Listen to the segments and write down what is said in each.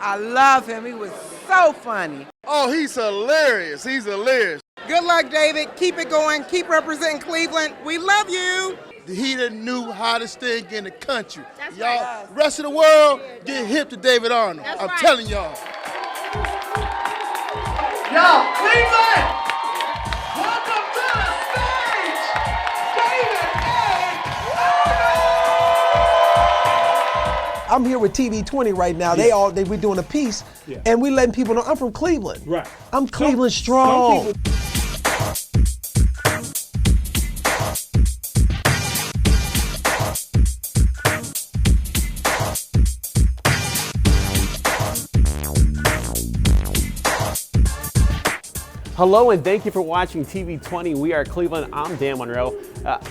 I love him. He was so funny. Oh, he's hilarious. He's hilarious. Good luck, David. Keep it going. Keep representing Cleveland. We love you. He done knew how to stink in the country. That's y'all, right. rest of the world, get hip to David Arnold. That's I'm right. telling y'all. Yo, Cleveland! Welcome to the stage, David Arnold! I'm here with TV20 right now. We're doing a piece, and we letting people know I'm from Cleveland. Right. I'm Cleveland strong. Hello and thank you for watching TV20. We are Cleveland. I'm Dan Monroe.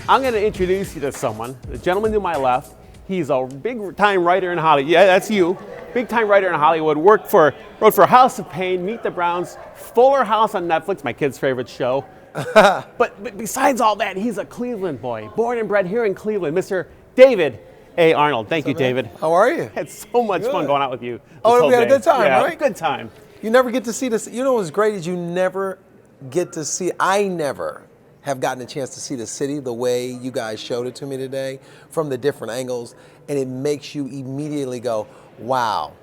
I'm going to introduce you to someone. The gentleman to my left, he's a big-time writer in Hollywood. Yeah, that's you. Big-time writer in Hollywood. Wrote for House of Pain, Meet the Browns, Fuller House on Netflix, my kid's favorite show. but besides all that, he's a Cleveland boy, born and bred here in Cleveland. Mr. David A. Arnold. Thank you, David. How are you? Had so much fun going out with you. Oh, we had a good time, right? Good time. You never get to see this. You know what's great is you never get to see, I never have gotten a chance to see the city the way you guys showed it to me today from the different angles, and it makes you immediately go, wow.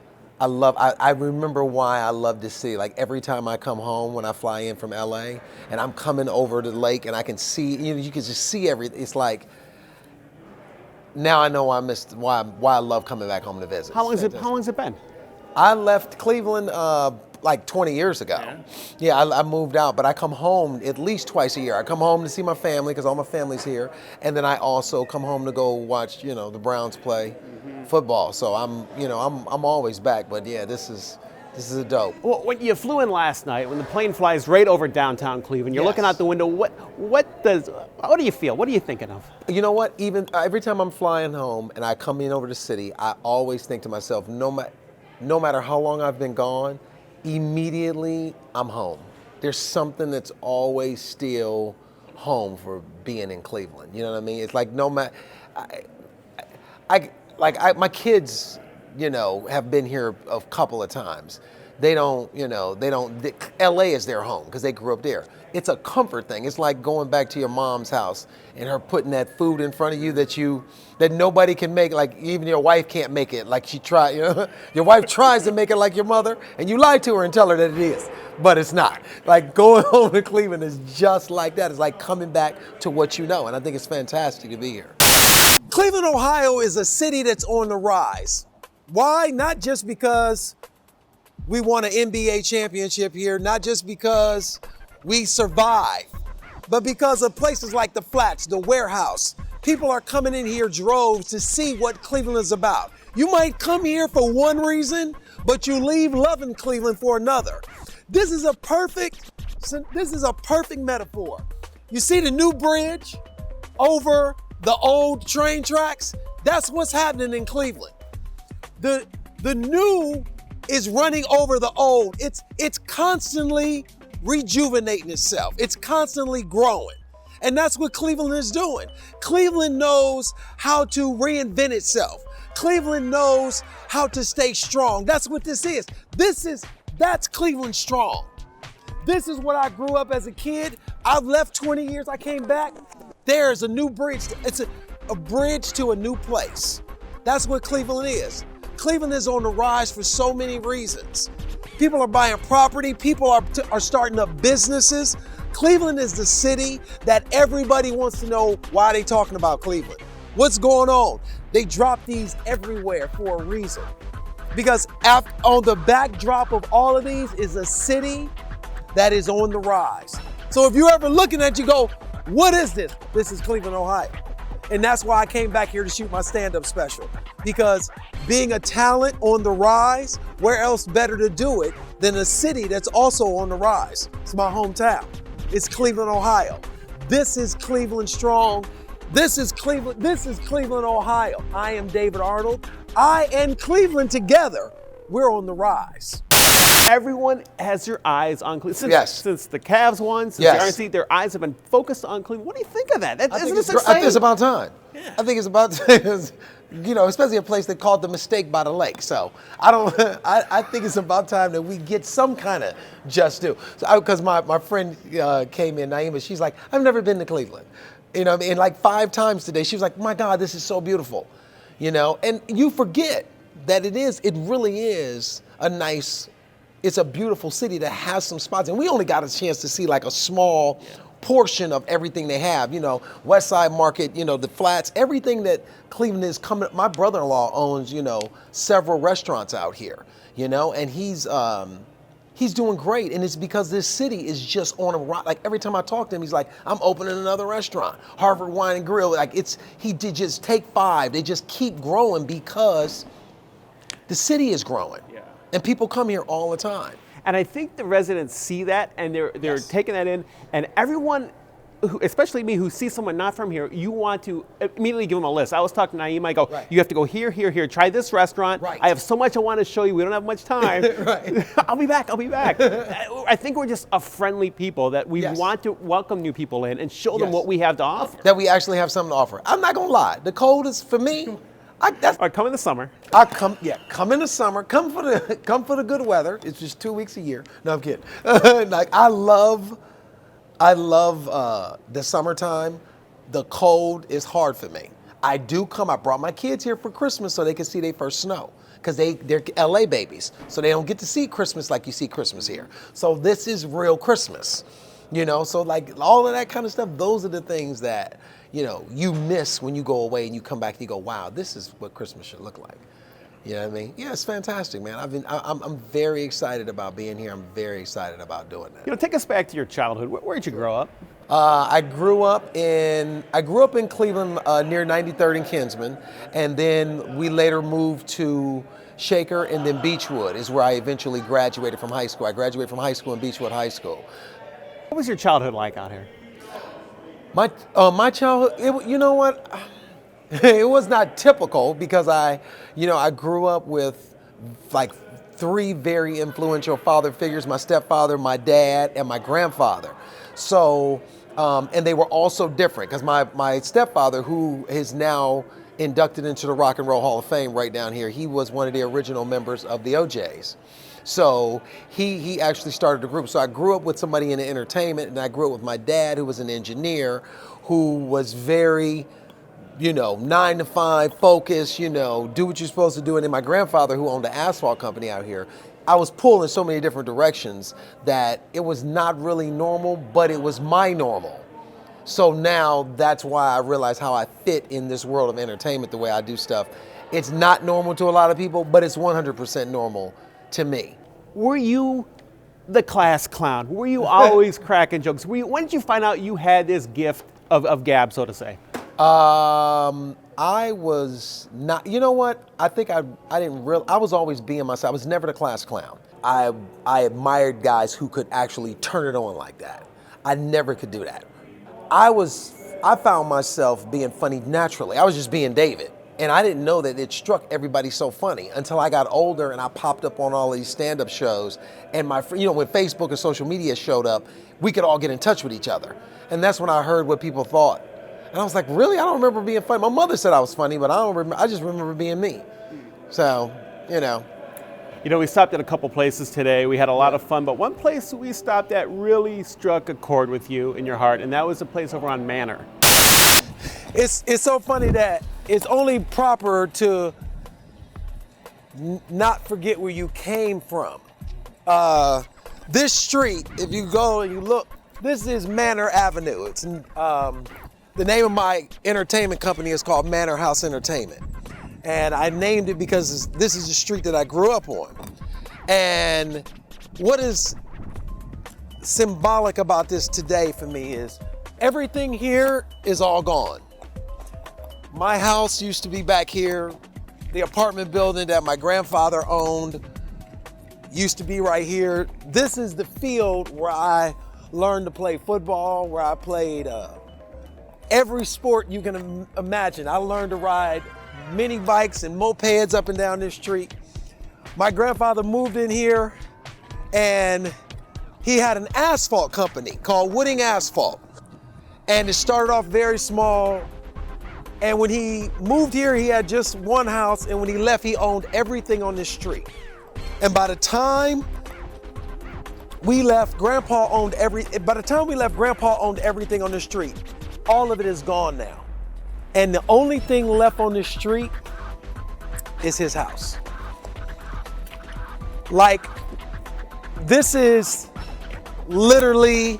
I remember why I love this city. Like every time I come home when I fly in from LA and I'm coming over to the lake and I can see, you can just see everything. It's like, now I know why I love coming back home to visit. How long has it been? I left Cleveland like 20 years ago. Yeah, I moved out, but I come home at least twice a year. I come home to see my family because all my family's here, and then I also come home to go watch, the Browns play football. So I'm always back. But yeah, this is a dope. Well, when you flew in last night, when the plane flies right over downtown Cleveland, you're looking out the window. What do you feel? What are you thinking of? You know what? Even every time I'm flying home and I come in over the city, I always think to myself, no matter how long I've been gone, immediately I'm home. There's something that's always still home for being in Cleveland. You know what I mean? It's like no matter, my kids, have been here a couple of times. LA is their home because they grew up there. It's a comfort thing. It's like going back to your mom's house and her putting that food in front of you that nobody can make, like even your wife can't make it like she tried. Your wife tries to make it like your mother and you lie to her and tell her that it is, but it's not. Like going home to Cleveland is just like that. It's like coming back to what you know, and I think it's fantastic to be here. Cleveland, Ohio is a city that's on the rise. Why? Not just because we won an NBA championship here, not just because we survive, but because of places like the Flats, the Warehouse. People are coming in here droves to see what Cleveland is about. You might come here for one reason, but you leave loving Cleveland for another. This is a perfect metaphor. You see the new bridge over the old train tracks? That's what's happening in Cleveland. The new is running over the old. It's constantly rejuvenating itself. It's constantly growing. And that's what Cleveland is doing. Cleveland knows how to reinvent itself. Cleveland knows how to stay strong. That's what this is. That's Cleveland strong. This is what I grew up as a kid. I've left 20 years, I came back. There's a new bridge. It's a bridge to a new place. That's what Cleveland is. Cleveland is on the rise for so many reasons. People are buying property. People are starting up businesses. Cleveland is the city that everybody wants to know why they're talking about Cleveland. What's going on? They drop these everywhere for a reason. Because on the backdrop of all of these is a city that is on the rise. So if you're ever looking at it, you go, what is this? This is Cleveland, Ohio. And that's why I came back here to shoot my stand-up special. Because being a talent on the rise, where else better to do it than a city that's also on the rise? It's my hometown. It's Cleveland, Ohio. This is Cleveland strong. This is Cleveland, Ohio. I am David Arnold. I and Cleveland together, we're on the rise. Everyone has their eyes on Cleveland. Since the Cavs won, since the RNC, their eyes have been focused on Cleveland. What do you think of that? I think it's about time. Yeah. I think it's about time. you know, especially a place they called the Mistake by the Lake. So I don't, I think it's about time that we get some kind of just due. Because my friend came in, Naima, she's like, I've never been to Cleveland. You know, and like 5 times today, she was like, my God, this is so beautiful. You know, and you forget that it really is it's a beautiful city that has some spots. And we only got a chance to see like a small portion of everything they have, you know, West Side Market, you know, the flats, everything that Cleveland is coming. My brother-in-law owns, you know, several restaurants out here, you know, and he's doing great. And it's because this city is just on a rock. Like every time I talk to him, he's like, I'm opening another restaurant, Harvard Wine and Grill. Like he did just take 5. They just keep growing because the city is growing. Yeah. And people come here all the time. And I think the residents see that, and they're taking that in. And everyone, especially me, who sees someone not from here, you want to immediately give them a list. I was talking to Naima. I go, you have to go here, here, here. Try this restaurant. Right. I have so much I want to show you. We don't have much time. Right. I'll be back. I think we're just a friendly people that we want to welcome new people in and show them what we have to offer. That we actually have something to offer. I'm not gonna lie. The cold is for me. All right, come in the summer. Come in the summer. Come for the good weather. It's just 2 weeks a year. No, I'm kidding. Like I love the summertime. The cold is hard for me. I brought my kids here for Christmas so they can see their first snow. Because they're LA babies. So they don't get to see Christmas like you see Christmas here. So this is real Christmas. You know, so like all of that kind of stuff, those are the things that, you know, you miss when you go away and you come back and you go, wow, this is what Christmas should look like. You know what I mean? Yeah, it's fantastic, man. I'm very excited about being here. I'm very excited about doing that. You know, take us back to your childhood. Where'd you grow up? I grew up in Cleveland near 93rd and Kinsman, and then we later moved to Shaker, and then Beechwood is where I eventually graduated from high school. I graduated from high school in Beechwood High School. What was your childhood like out here? My childhood, you know what? It was not typical because I grew up with like 3 very influential father figures: my stepfather, my dad, and my grandfather. So, and they were also different because my stepfather, who is now inducted into the Rock and Roll Hall of Fame right down here, he was one of the original members of the OJs. So he actually started the group. So I grew up with somebody in the entertainment, and I grew up with my dad, who was an engineer, who was very, 9 to 5 focused, do what you're supposed to do. And then my grandfather, who owned an asphalt company out here, I was pulled in so many different directions that it was not really normal, but it was my normal. So now that's why I realize how I fit in this world of entertainment, the way I do stuff. It's not normal to a lot of people, but it's 100% normal to me. Were you the class clown? Were you always cracking jokes? When did you find out you had this gift of gab, so to say? I was not, you know what? I think I was always being myself. I was never the class clown. I admired guys who could actually turn it on like that. I never could do that. I found myself being funny naturally. I was just being David. And I didn't know that it struck everybody so funny until I got older and I popped up on all these stand-up shows. And when Facebook and social media showed up, we could all get in touch with each other. And that's when I heard what people thought. And I was like, really? I don't remember being funny. My mother said I was funny, but I just remember being me. So, we stopped at a couple places today. We had a lot of fun, but one place we stopped at really struck a chord with you in your heart, and that was a place over on Manor. It's so funny that it's only proper to not forget where you came from. This street, if you go and you look, this is Manor Avenue. It's the name of my entertainment company is called Manor House Entertainment. And I named it because this is the street that I grew up on. And what is symbolic about this today for me is everything here is all gone. My house used to be back here. The apartment building that my grandfather owned used to be right here. This is the field where I learned to play football, where I played every sport you can imagine. I learned to ride mini bikes and mopeds up and down this street. My grandfather moved in here and he had an asphalt company called Wooding Asphalt. And it started off very small. And when he moved here, he had just one house, and when he left, he owned everything on this street. And by the time we left, Grandpa owned everything on the street. All of it is gone now. And the only thing left on this street is his house. Like, this is literally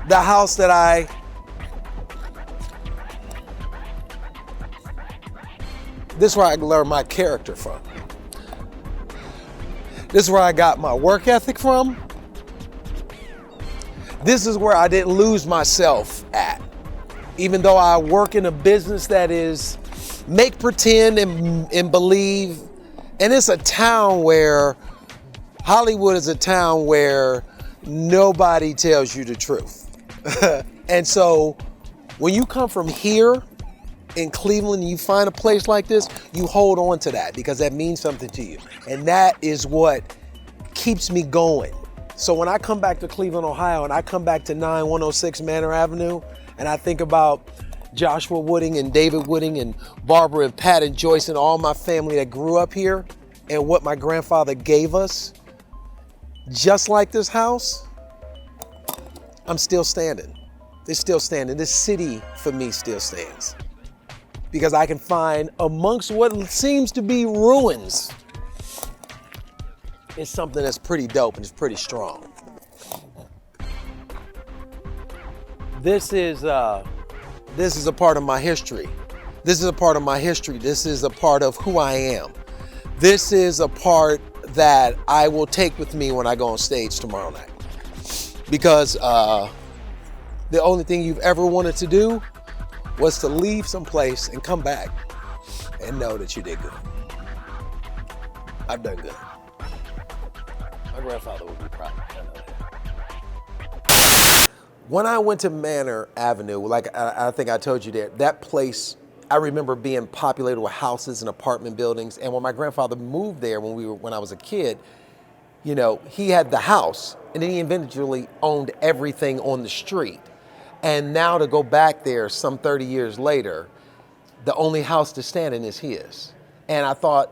the house that this is where I learned my character from. This is where I got my work ethic from. This is where I didn't lose myself at. Even though I work in a business that is make pretend and believe. And it's a town where, Hollywood is a town where nobody tells you the truth. And so when you come from here in Cleveland, you find a place like this, you hold on to that because that means something to you. And that is what keeps me going. So when I come back to Cleveland, Ohio, and I come back to 9106 Manor Avenue, and I think about Joshua Wooding and David Wooding and Barbara and Pat and Joyce and all my family that grew up here and what my grandfather gave us, just like this house, I'm still standing. It's still standing. This city, for me, still stands. Because I can find amongst what seems to be ruins, it's something that's pretty dope and it's pretty strong. This is a part of my history. This is a part of my history. This is a part of who I am. This is a part that I will take with me when I go on stage tomorrow night. Because the only thing you've ever wanted to do was to leave someplace and come back and know that you did good. I've done good. My grandfather would be proud. I know that. When I went to Manor Avenue, like I think I told you that place, I remember being populated with houses and apartment buildings. And when my grandfather moved there when I was a kid, you know, he had the house and then he eventually owned everything on the street. And now to go back there some 30 years later, the only house to stand in is his. And I thought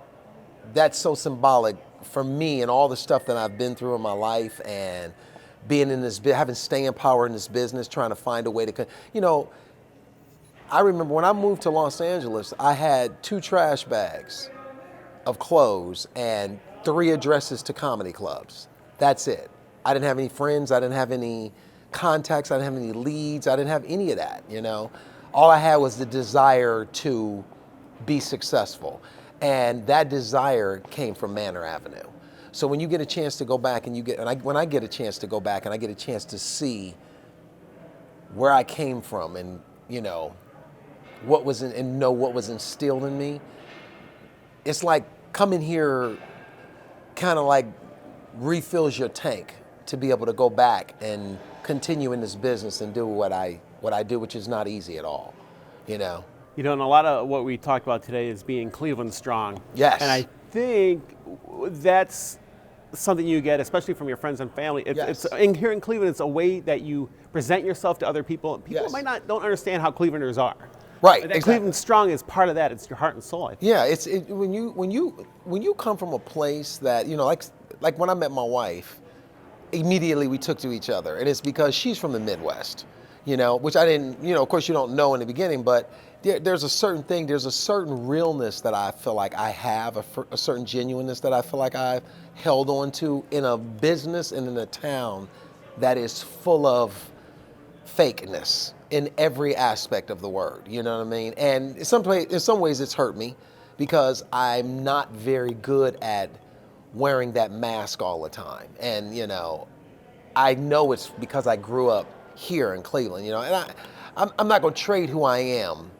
that's so symbolic for me and all the stuff that I've been through in my life and being in this, having staying power in this business, trying to find a way to, you know, I remember when I moved to Los Angeles, I had 2 trash bags of clothes and 3 addresses to comedy clubs. That's it. I didn't have any friends. I didn't have any contacts. I didn't have any leads. I didn't have any of that, you know. All I had was the desire to be successful. And that desire came from Manor Avenue. So when you get a chance to go back and when I get a chance to go back and I get a chance to see where I came from and, you know, what was instilled in me, it's like coming here kind of like refills your tank to be able to go back and continue in this business and do what I do, which is not easy at all, you know. You know, and a lot of what we talked about today is being Cleveland strong. Yes. And I think that's something you get, especially from your friends and family. Yes. Here in Cleveland, it's a way that you present yourself to other people. People Yes. don't understand how Clevelanders are. Right. That Exactly. Cleveland strong is part of that. It's your heart and soul, I think. Yeah. When you come from a place that, you know, like when I met my wife, immediately we took to each other, and it's because she's from the Midwest, you know, which I didn't, you know, of course you don't know in the beginning, but there's a certain thing, there's a certain realness that I feel like I have, a certain genuineness that I feel like I've held on to in a business and in a town that is full of fakeness in every aspect of the word, you know what I mean? And in some ways it's hurt me because I'm not very good at wearing that mask all the time. And, you know, I know it's because I grew up here in Cleveland, you know, and I'm not going to trade who I am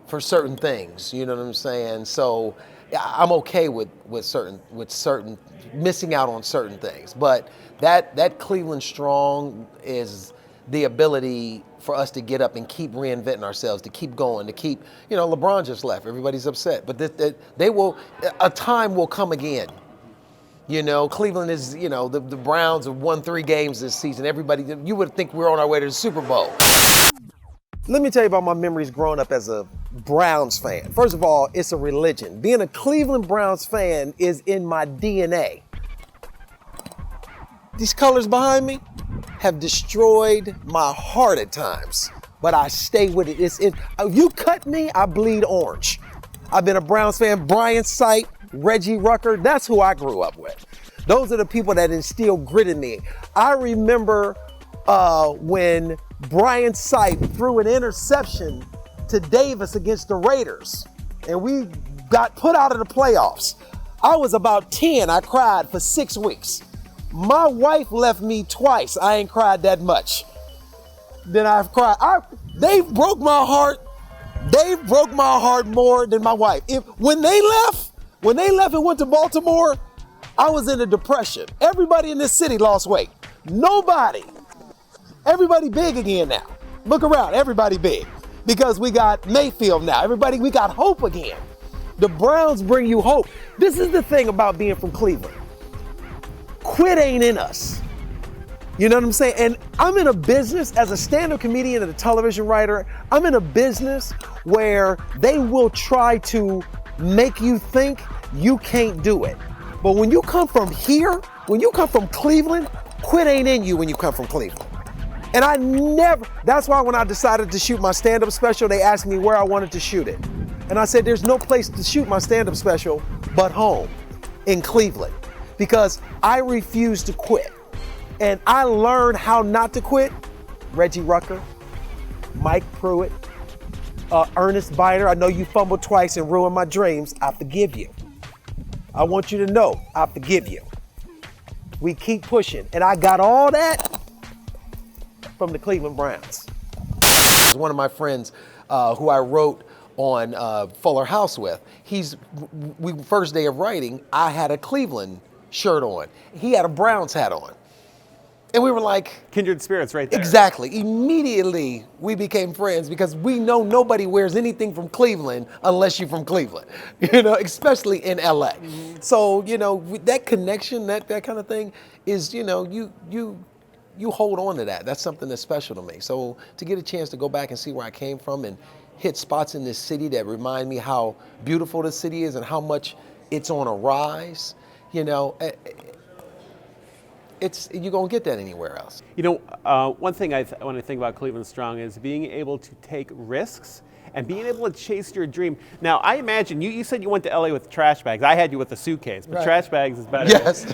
for certain things, you know what I'm saying? So I'm okay with certain missing out on certain things. But that Cleveland strong is the ability for us to get up and keep reinventing ourselves, to keep going, to keep, you know, LeBron just left, everybody's upset, but a time will come again. You know, Cleveland is, you know, the Browns have won 3 games this season. You would think we're on our way to the Super Bowl. Let me tell you about my memories growing up as a Browns fan. First of all, it's a religion. Being a Cleveland Browns fan is in my DNA. These colors behind me have destroyed my heart at times, but I stay with it. If you cut me, I bleed orange. I've been a Browns fan. Brian Sight, Reggie Rucker, that's who I grew up with. Those are the people that instill grit in me. I remember when Brian Sight threw an interception to Davis against the Raiders, and we got put out of the playoffs. I was about 10. I cried for 6 weeks. My wife left me twice. I ain't cried that much. Then I've cried. They broke my heart. They broke my heart more than my wife. When they left and went to Baltimore, I was in a depression. Everybody in this city lost weight. Nobody. Everybody big again now. Look around, everybody big. Because we got Mayfield now. We got hope again. The Browns bring you hope. This is the thing about being from Cleveland. Quit ain't in us. You know what I'm saying? And I'm in a business, as a stand-up comedian and a television writer, I'm in a business where they will try to make you think you can't do it. But when you come from here, when you come from Cleveland, quit ain't in you when you come from Cleveland. And that's why when I decided to shoot my stand-up special, they asked me where I wanted to shoot it. And I said, there's no place to shoot my stand-up special but home in Cleveland, because I refuse to quit. And I learned how not to quit. Reggie Rucker, Mike Pruitt, Ernest Biner. I know you fumbled twice and ruined my dreams. I forgive you. I want you to know, I forgive you. We keep pushing. And I got all that from the Cleveland Browns. One of my friends who I wrote on Fuller House with, first day of writing, I had a Cleveland shirt on. He had a Browns hat on. And we were like... Kindred spirits right there. Exactly. Immediately, we became friends because we know nobody wears anything from Cleveland unless you're from Cleveland, especially in LA. Mm-hmm. So, that connection, that kind of thing is, you hold on to that. That's something that's special to me. So to get a chance to go back and see where I came from and hit spots in this city that remind me how beautiful the city is and how much it's on a rise, you don't get that anywhere else. One thing when I think about Cleveland Strong is being able to take risks and being able to chase your dream. Now, I imagine, you said you went to LA with trash bags. I had you with a suitcase, but right. Trash bags is better. Yes.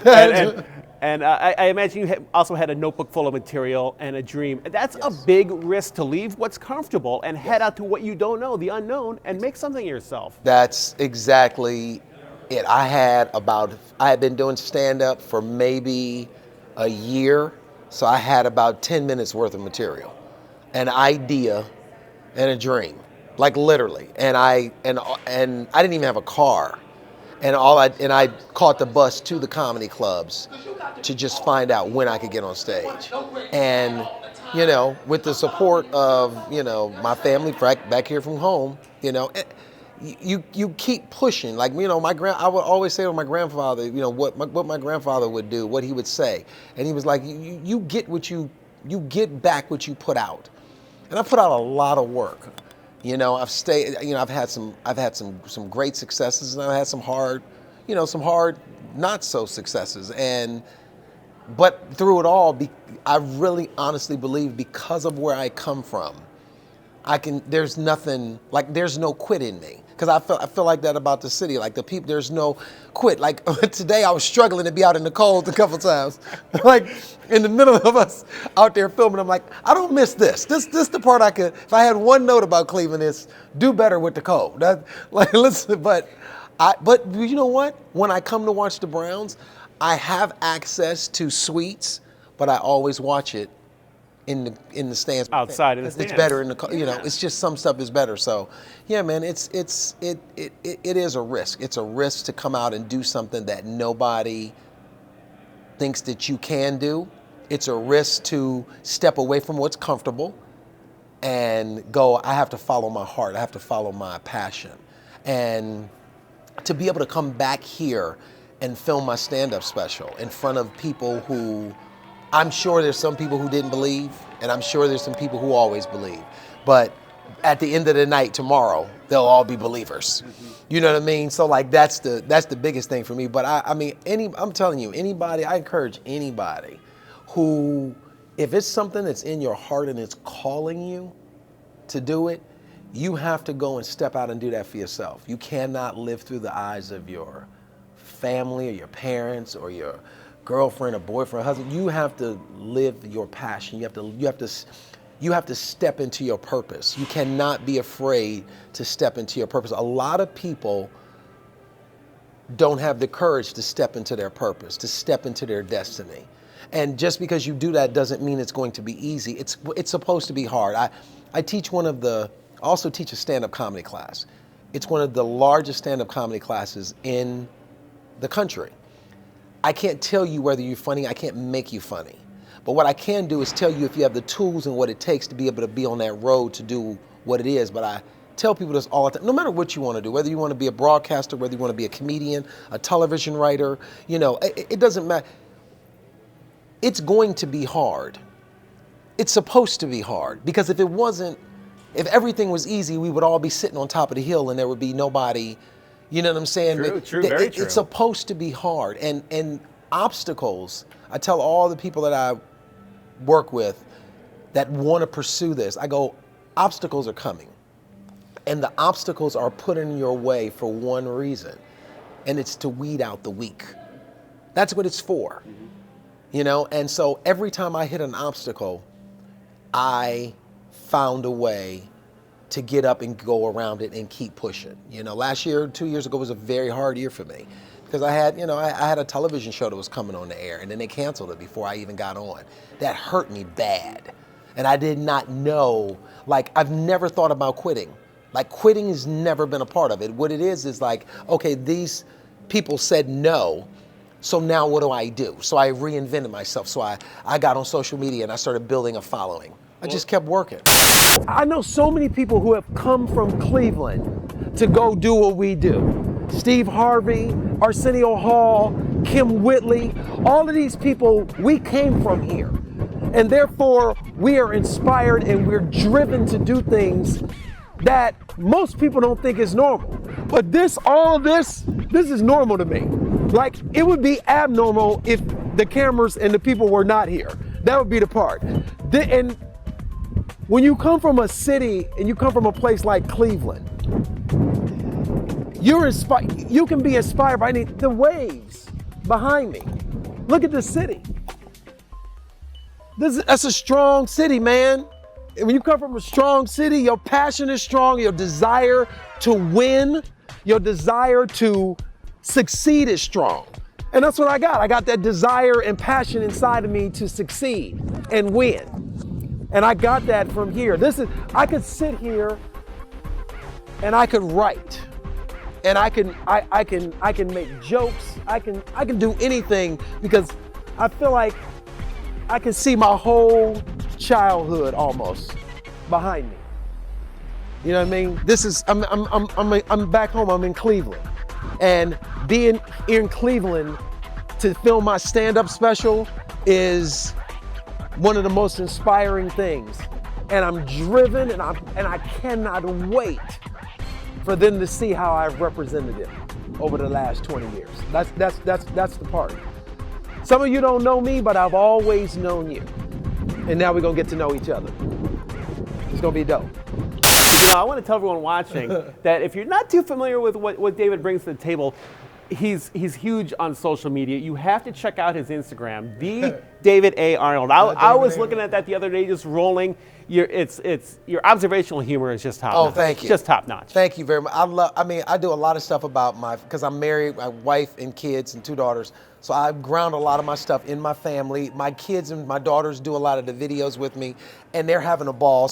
And I imagine you also had a notebook full of material and a dream. That's a big risk to leave what's comfortable and head out to what you don't know, the unknown, and make something of yourself. That's exactly it. I had been doing stand-up for maybe a year, so I had about 10 minutes worth of material, an idea and a dream, like literally. And I didn't even have a car, and I caught the bus to the comedy clubs to just find out when I could get on stage. And with the support of my family back here from home, you keep pushing. Like, I would always say to my grandfather, what my grandfather would do, what he would say. And he was like, you get back what you put out. And I put out a lot of work. I've had some great successes, and I've had some hard not so successes. But through it all, I really honestly believe, because of where I come from, there's no quit in me. Because I feel like that about the city. Like the people, there's no quit. Like today I was struggling to be out in the cold a couple times. Like in the middle of us out there filming, I'm like, I don't miss this. This the part I could, if I had one note about Cleveland, is do better with the cold. Listen, but you know what? When I come to watch the Browns, I have access to suites, but I always watch it in the stands. Outside in the stands. It's better in the, it's just some stuff is better. So, yeah, man, it is a risk. It's a risk to come out and do something that nobody thinks that you can do. It's a risk to step away from what's comfortable and go, I have to follow my heart. I have to follow my passion. And to be able to come back here and film my stand-up special in front of people who, I'm sure there's some people who didn't believe, and I'm sure there's some people who always believe. But at the end of the night tomorrow, they'll all be believers. You know what I mean? So like that's the biggest thing for me. But I mean, I'm telling you, anybody, I encourage anybody who, if it's something that's in your heart and it's calling you to do it, you have to go and step out and do that for yourself. You cannot live through the eyes of your family or your parents or your girlfriend or boyfriend, husband. You have to live your passion. You have to step into your purpose. You cannot be afraid to step into your purpose. A lot of people don't have the courage to step into their purpose, to step into their destiny. And just because you do that doesn't mean it's going to be easy. It's supposed to be hard. I also teach a stand-up comedy class. It's one of the largest stand-up comedy classes in the country. I can't tell you whether you're funny. I can't make you funny. But what I can do is tell you if you have the tools and what it takes to be able to be on that road to do what it is. But I tell people this all the time, no matter what you want to do, whether you want to be a broadcaster, whether you want to be a comedian, a television writer, it doesn't matter. It's going to be hard. It's supposed to be hard, because if everything was easy, we would all be sitting on top of the hill and there would be nobody, you know what I'm saying? True, very true. It's supposed to be hard. And obstacles, I tell all the people that I work with that want to pursue this, I go, obstacles are coming. And the obstacles are put in your way for one reason, and it's to weed out the weak. That's what it's for. And so every time I hit an obstacle, I found a way to get up and go around it and keep pushing. Last year, 2 years ago was a very hard year for me, because I had a television show that was coming on the air, and then they canceled it before I even got on. That hurt me bad. And I did not know, I've never thought about quitting. Quitting has never been a part of it. What it is okay, these people said no, so now what do I do? So I reinvented myself. So I got on social media and I started building a following. I just kept working. I know so many people who have come from Cleveland to go do what we do. Steve Harvey, Arsenio Hall, Kim Whitley, all of these people, we came from here. And therefore, we are inspired and we're driven to do things that most people don't think is normal. But all of this is normal to me. It would be abnormal if the cameras and the people were not here. That would be the part. And when you come from a city and you come from a place like Cleveland, you can be inspired by the waves behind me. Look at the city. That's a strong city, man. And when you come from a strong city, your passion is strong, your desire to win, your desire to succeed is strong. And that's what I got. I got that desire and passion inside of me to succeed and win. And I got that from here. I could sit here and I could write. And I can make jokes. I can do anything, because I feel like I can see my whole childhood almost behind me. You know what I mean? I'm back home. I'm in Cleveland, and being in Cleveland to film my stand-up special is one of the most inspiring things. And I'm driven, and I cannot wait for them to see how I've represented it over the last 20 years. That's the part. Some of you don't know me, but I've always known you. And now we're gonna get to know each other. It's gonna be dope. I want to tell everyone watching that if you're not too familiar with what David brings to the table, he's huge on social media. You have to check out his Instagram, the David A. Arnold. I was looking at that the other day, just rolling. Your observational humor is just top notch. Oh, thank you. Just top notch. Thank you very much. I do a lot of stuff about because I'm married, my wife and kids and 2 daughters. So I ground a lot of my stuff in my family. My kids and my daughters do a lot of the videos with me, and they're having a ball.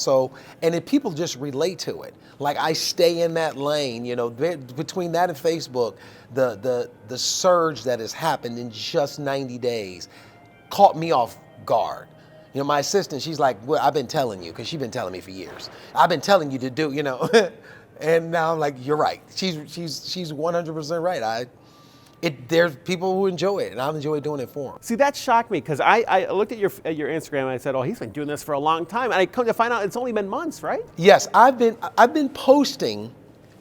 And then people just relate to it. I stay in that lane, between that and Facebook, the surge that has happened in just 90 days caught me off guard. My assistant, she's like, well, I've been telling you, because she's been telling me for years. I've been telling you to do, and now I'm like, you're right. She's 100% right. there's people who enjoy it, and I enjoy doing it for them. See, that shocked me because I looked at your Instagram and I said, oh, he's been doing this for a long time. And I come to find out it's only been months, right? Yes, I've been posting,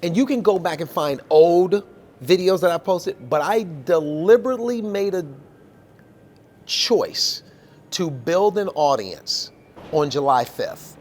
and you can go back and find old videos that I posted, but I deliberately made a choice to build an audience on July 5th.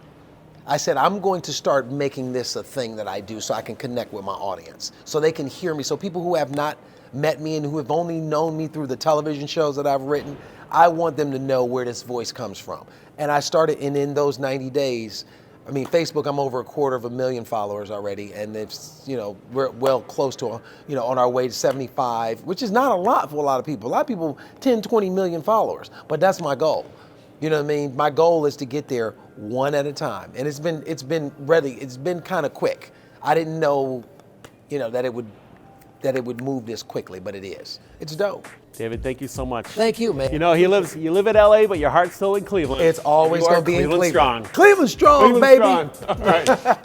I said, I'm going to start making this a thing that I do so I can connect with my audience, so they can hear me. So people who have not met me and who have only known me through the television shows that I've written, I want them to know where this voice comes from. And I started, and in those 90 days, I mean, Facebook, I'm over 250,000 followers already, and it's, you know, we're well close to, you know, on our way to 75, which is not a lot for a lot of people. A lot of people, 10, 20 million followers, but that's my goal. You know what I mean? My goal is to get there one at a time, and it's been kind of quick. I didn't know, you know, that it would move this quickly, but it is. It's dope. David, thank you so much. Thank you, man. You know, you live in LA, but your heart's still in Cleveland. It's always going to be in Cleveland. Strong. Cleveland strong, Cleveland baby. strong. All right.